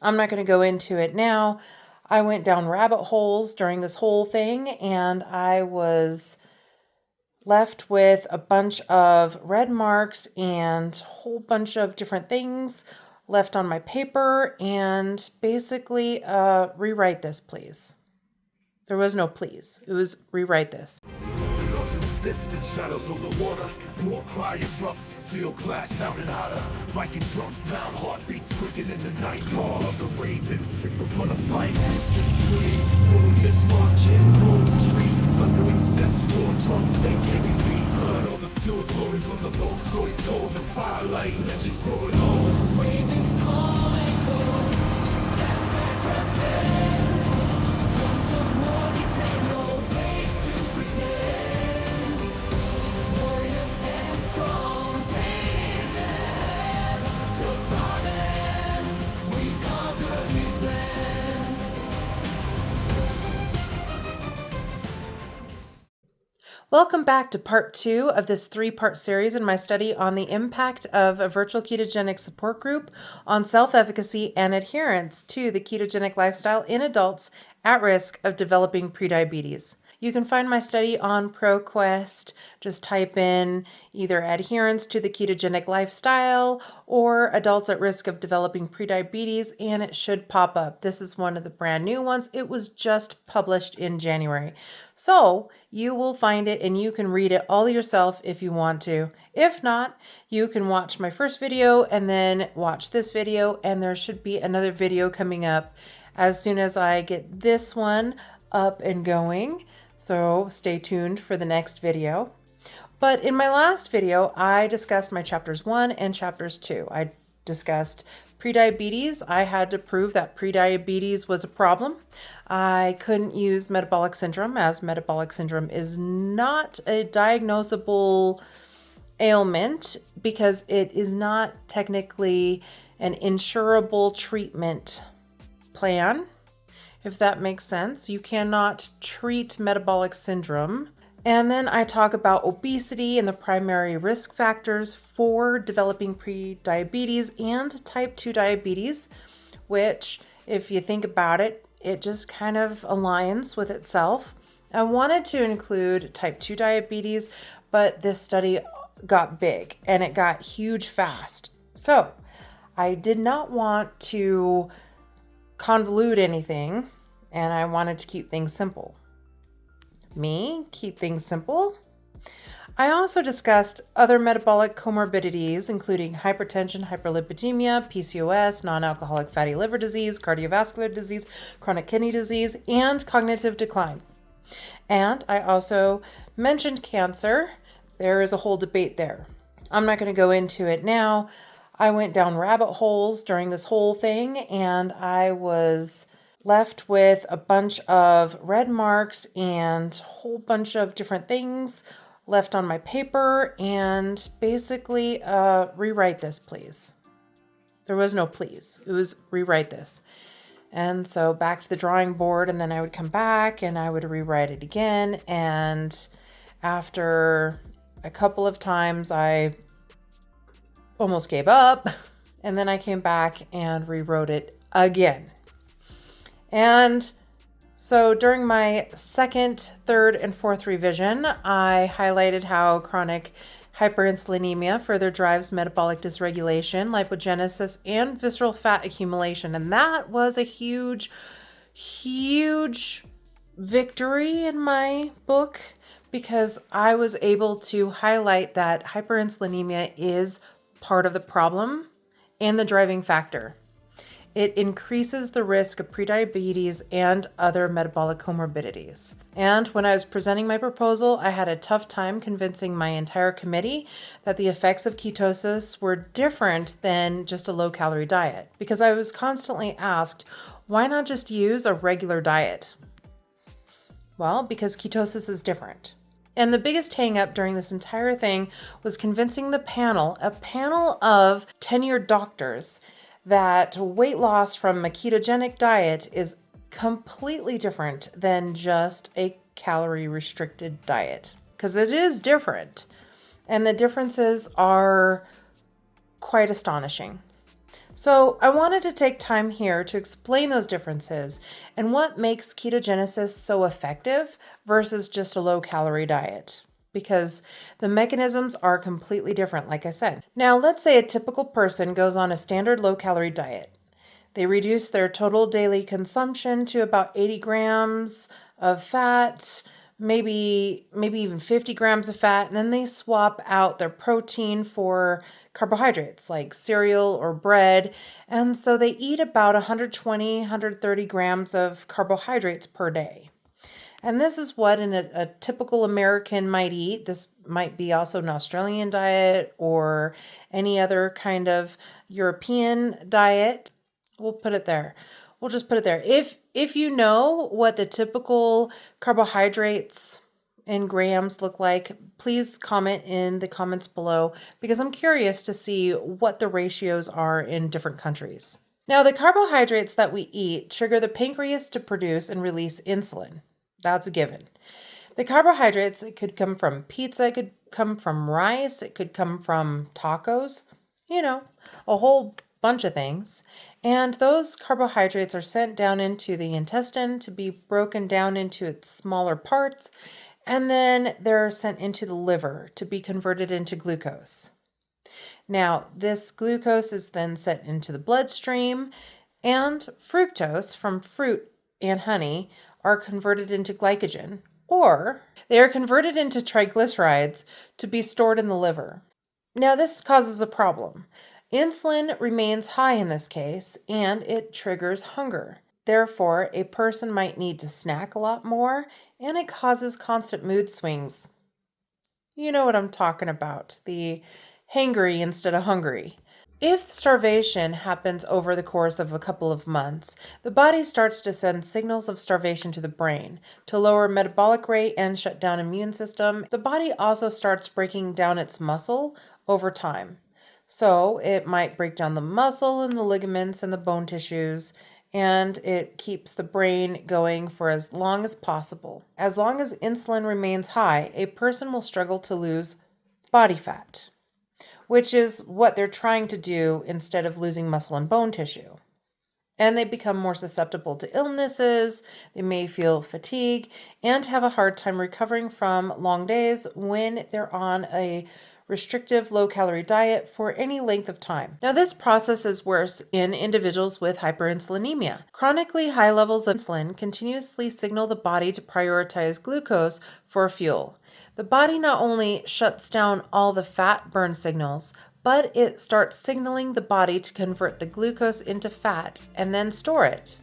I'm not going to go into it now. I went down rabbit holes during this whole thing, and I was left with a bunch of red marks and a whole bunch of different things left on my paper, and basically, rewrite this, please. There was no please. It was rewrite this. Distant shadows on the water, war cry erupts, steel clash sounding hotter. Viking drums pound, heartbeats quicken in the night. Call of the ravens, signal for the fight. This is sweet, warriors marching, no retreat. Thundering steps, war drums say carry beat. Blood on the field, rolling from the bow. Stories told, the firelight, legends growing old. Ravens calling for that crescent. Drums of war detail, no place to pretend. Welcome back to part 2 of this 3-part series in my study on the impact of a virtual ketogenic support group on self-efficacy and adherence to the ketogenic lifestyle in adults at risk of developing prediabetes. You can find my study on ProQuest. Just type in either adherence to the ketogenic lifestyle or adults at risk of developing prediabetes, and it should pop up. This is one of the brand new ones. It was just published in January. So you will find it and you can read it all yourself if you want to. If not, you can watch my first video and then watch this video, and there should be another video coming up as soon as I get this one up and going. So stay tuned for the next video. But in my last video, I discussed my chapters 1 and chapters 2. I discussed prediabetes. I had to prove that prediabetes was a problem. I couldn't use metabolic syndrome, as metabolic syndrome is not a diagnosable ailment because it is not technically an insurable treatment plan. If that makes sense, you cannot treat metabolic syndrome. And then I talk about obesity and the primary risk factors for developing prediabetes and type 2 diabetes, which, if you think about it, it just kind of aligns with itself. I wanted to include type 2 diabetes, but this study got big and it got huge fast. So I did not want to convolute anything, and I wanted to keep things simple. Keep things simple. I also discussed other metabolic comorbidities, including hypertension, hyperlipidemia, PCOS, non-alcoholic fatty liver disease, cardiovascular disease, chronic kidney disease, and cognitive decline. And I also mentioned cancer. There is a whole debate there. I'm not going to go into it now. I went down rabbit holes during this whole thing, and I was left with a bunch of red marks and a whole bunch of different things left on my paper, and basically, rewrite this, please. There was no please. It was rewrite this. And so back to the drawing board, and then I would come back and I would rewrite it again. And after a couple of times, I almost gave up, and then I came back and rewrote it again. And so during my second, third, and fourth revision, I highlighted how chronic hyperinsulinemia further drives metabolic dysregulation, lipogenesis, and visceral fat accumulation. And that was a huge, huge victory in my book, because I was able to highlight that hyperinsulinemia is part of the problem and the driving factor. It increases the risk of prediabetes and other metabolic comorbidities. And when I was presenting my proposal, I had a tough time convincing my entire committee that the effects of ketosis were different than just a low-calorie diet, because I was constantly asked, why not just use a regular diet? Well, because ketosis is different. And the biggest hang-up during this entire thing was convincing the panel, a panel of tenured doctors, that weight loss from a ketogenic diet is completely different than just a calorie-restricted diet. Because it is different. And the differences are quite astonishing. So I wanted to take time here to explain those differences and what makes ketogenesis so effective versus just a low-calorie diet, because the mechanisms are completely different, like I said. Now, let's say a typical person goes on a standard low-calorie diet. They reduce their total daily consumption to about 80 grams of fat, maybe even 50 grams of fat, and then they swap out their protein for carbohydrates like cereal or bread. And so they eat about 120, 130 grams of carbohydrates per day. And this is what a typical American might eat. This might be also an Australian diet or any other kind of European diet. We'll put it there. We'll just put it there. If you know what the typical carbohydrates in grams look like, please comment in the comments below, because I'm curious to see what the ratios are in different countries. Now, the carbohydrates that we eat trigger the pancreas to produce and release insulin. That's a given. The carbohydrates, it could come from pizza, it could come from rice, it could come from tacos, a whole bunch of things. And those carbohydrates are sent down into the intestine to be broken down into its smaller parts, and then they're sent into the liver to be converted into glucose. Now, this glucose is then sent into the bloodstream, and fructose from fruit and honey are converted into glycogen, or they are converted into triglycerides to be stored in the liver. Now, this causes a problem. Insulin remains high in this case, and it triggers hunger. Therefore, a person might need to snack a lot more, and it causes constant mood swings. You know what I'm talking about, the hangry instead of hungry. If starvation happens over the course of a couple of months, the body starts to send signals of starvation to the brain to lower metabolic rate and shut down immune system. The body also starts breaking down its muscle over time. So it might break down the muscle and the ligaments and the bone tissues, and it keeps the brain going for as long as possible. As long as insulin remains high, a person will struggle to lose body fat, which is what they're trying to do instead of losing muscle and bone tissue. And they become more susceptible to illnesses, they may feel fatigue, and have a hard time recovering from long days when they're on a restrictive low-calorie diet for any length of time. Now, this process is worse in individuals with hyperinsulinemia. Chronically high levels of insulin continuously signal the body to prioritize glucose for fuel. The body not only shuts down all the fat burn signals, but it starts signaling the body to convert the glucose into fat and then store it.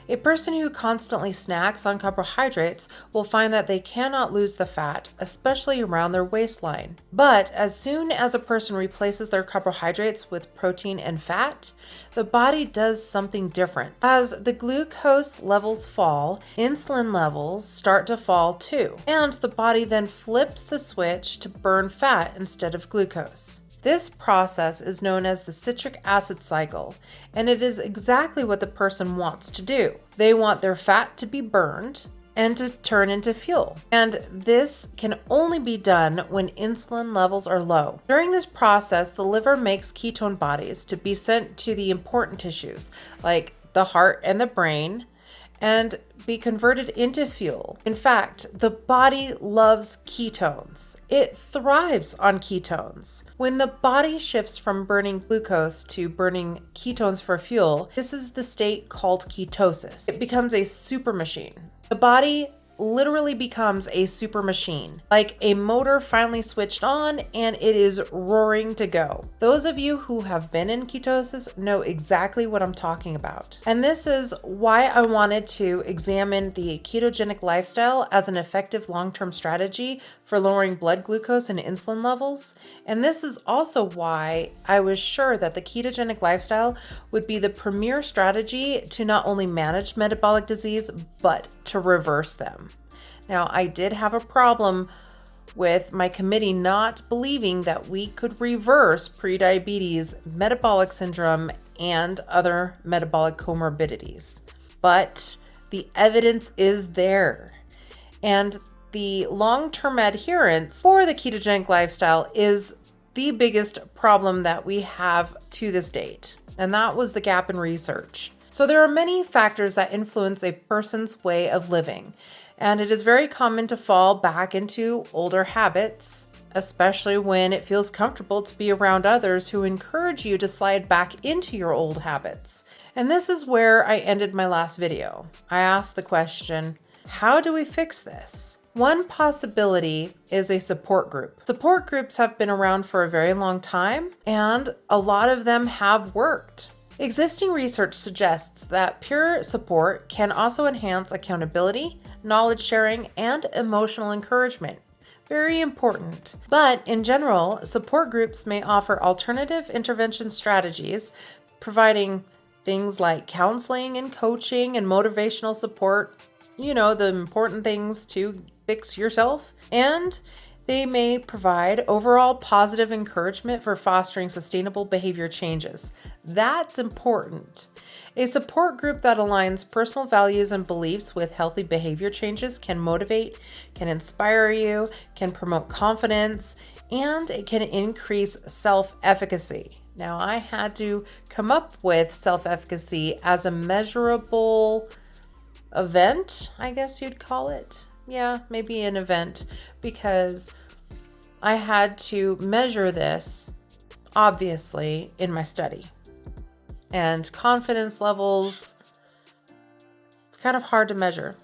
A person who constantly snacks on carbohydrates will find that they cannot lose the fat, especially around their waistline. But as soon as a person replaces their carbohydrates with protein and fat, the body does something different. As the glucose levels fall, insulin levels start to fall too, and the body then flips the switch to burn fat instead of glucose. This process is known as the citric acid cycle, and it is exactly what the person wants to do. They want their fat to be burned and to turn into fuel. And this can only be done when insulin levels are low. During this process, the liver makes ketone bodies to be sent to the important tissues like the heart and the brain, and be converted into fuel. In fact, the body loves ketones. It thrives on ketones. When the body shifts from burning glucose to burning ketones for fuel, this is the state called ketosis. It becomes a super machine. The body literally becomes a super machine, like a motor finally switched on and it is roaring to go. Those of you who have been in ketosis know exactly what I'm talking about. And this is why I wanted to examine the ketogenic lifestyle as an effective long-term strategy for lowering blood glucose and insulin levels. And this is also why I was sure that the ketogenic lifestyle would be the premier strategy to not only manage metabolic disease, but to reverse them. Now, I did have a problem with my committee not believing that we could reverse prediabetes, metabolic syndrome, and other metabolic comorbidities. But the evidence is there. And the long-term adherence for the ketogenic lifestyle is the biggest problem that we have to this date. and that was the gap in research. So there are many factors that influence a person's way of living, and it is very common to fall back into older habits, especially when it feels comfortable to be around others who encourage you to slide back into your old habits. And this is where I ended my last video. I asked the question, how do we fix this? One possibility is a support group. Support groups have been around for a very long time, and a lot of them have worked. Existing research suggests that peer support can also enhance accountability, knowledge sharing, and emotional encouragement. Very important. But in general, support groups may offer alternative intervention strategies, providing things like counseling and coaching and motivational support, the important things to fix yourself. And they may provide overall positive encouragement for fostering sustainable behavior changes. That's important. A support group that aligns personal values and beliefs with healthy behavior changes can motivate, can inspire you, can promote confidence, and it can increase self-efficacy. Now, I had to come up with self-efficacy as a measurable event, I guess you'd call it. Yeah, maybe an event, because I had to measure this, obviously, in my study. And confidence levels, it's kind of hard to measure.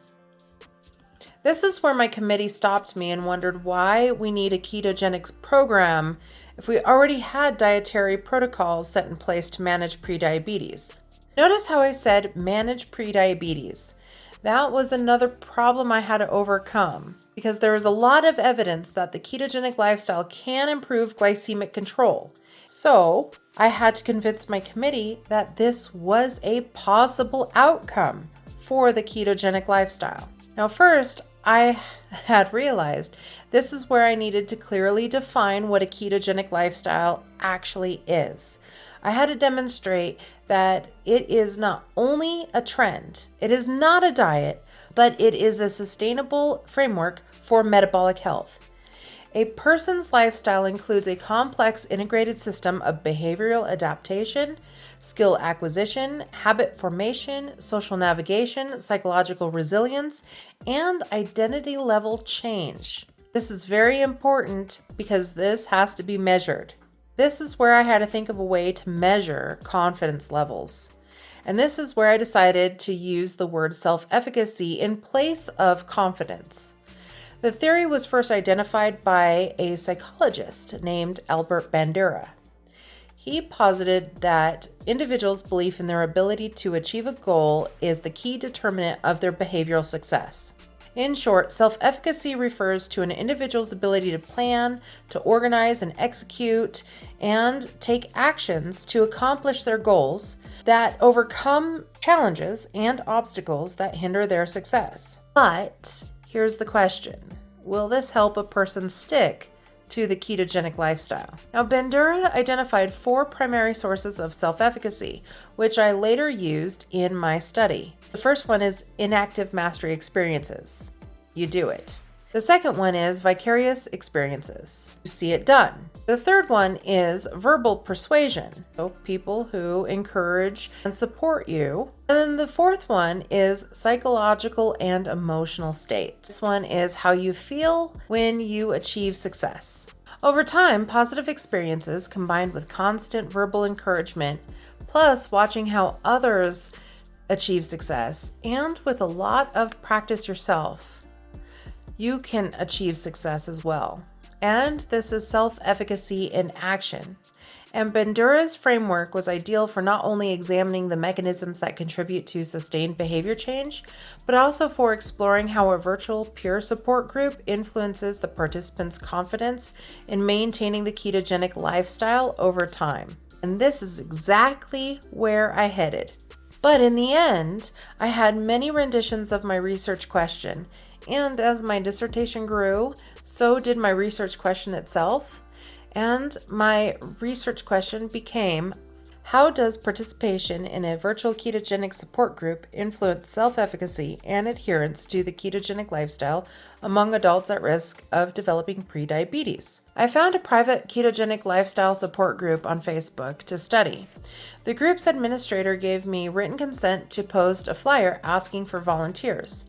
This is where my committee stopped me and wondered why we need a ketogenic program if we already had dietary protocols set in place to manage prediabetes. Notice how I said manage prediabetes. That was another problem I had to overcome because there is a lot of evidence that the ketogenic lifestyle can improve glycemic control. So I had to convince my committee that this was a possible outcome for the ketogenic lifestyle. Now, first, I had realized this is where I needed to clearly define what a ketogenic lifestyle actually is. I had to demonstrate that it is not only a trend, it is not a diet, but it is a sustainable framework for metabolic health. A person's lifestyle includes a complex integrated system of behavioral adaptation, skill acquisition, habit formation, social navigation, psychological resilience, and identity level change. This is very important because this has to be measured. This is where I had to think of a way to measure confidence levels. And this is where I decided to use the word self-efficacy in place of confidence. The theory was first identified by a psychologist named Albert Bandura. He posited that individuals' belief in their ability to achieve a goal is the key determinant of their behavioral success. In short, self-efficacy refers to an individual's ability to plan, to organize and execute, and take actions to accomplish their goals that overcome challenges and obstacles that hinder their success. But here's the question: will this help a person stick to the ketogenic lifestyle? Now, Bandura identified 4 primary sources of self-efficacy, which I later used in my study. The first one is inactive mastery experiences. You do it. The second one is vicarious experiences. You see it done. The third one is verbal persuasion. So people who encourage and support you. And then the fourth one is psychological and emotional states. This one is how you feel when you achieve success. Over time, positive experiences combined with constant verbal encouragement, plus watching how others achieve success, and with a lot of practice yourself, you can achieve success as well. And this is self-efficacy in action. And Bandura's framework was ideal for not only examining the mechanisms that contribute to sustained behavior change, but also for exploring how a virtual peer support group influences the participants' confidence in maintaining the ketogenic lifestyle over time. And this is exactly where I headed. But in the end, I had many renditions of my research question, and as my dissertation grew, so did my research question itself. And my research question became, how does participation in a virtual ketogenic support group influence self-efficacy and adherence to the ketogenic lifestyle among adults at risk of developing prediabetes? I found a private ketogenic lifestyle support group on Facebook to study. The group's administrator gave me written consent to post a flyer asking for volunteers.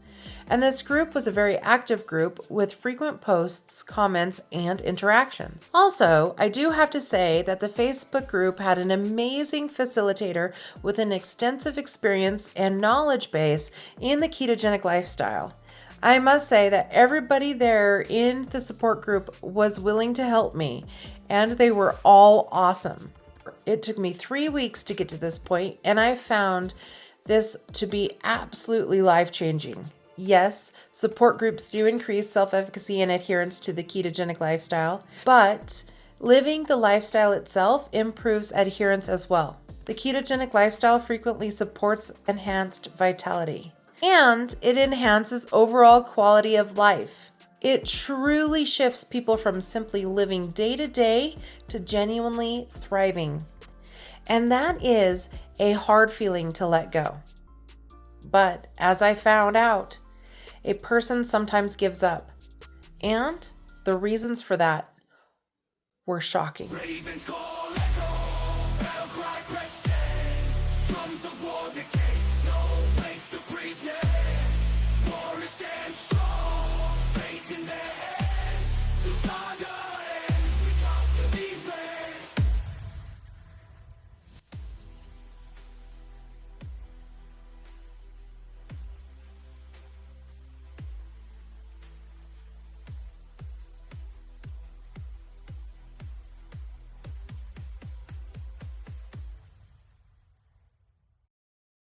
And this group was a very active group with frequent posts, comments, and interactions. Also, I do have to say that the Facebook group had an amazing facilitator with an extensive experience and knowledge base in the ketogenic lifestyle. I must say that everybody there in the support group was willing to help me, and they were all awesome. It took me 3 weeks to get to this point, and I found this to be absolutely life-changing. Yes, support groups do increase self-efficacy and adherence to the ketogenic lifestyle, but living the lifestyle itself improves adherence as well. The ketogenic lifestyle frequently supports enhanced vitality, and it enhances overall quality of life. It truly shifts people from simply living day to day to genuinely thriving. And that is a hard feeling to let go. But as I found out, a person sometimes gives up, and the reasons for that were shocking. Ravens call echo, battle cry crescent, drums of war dictate, no place to pretend. Warriors stand strong, faith in their hands, to saga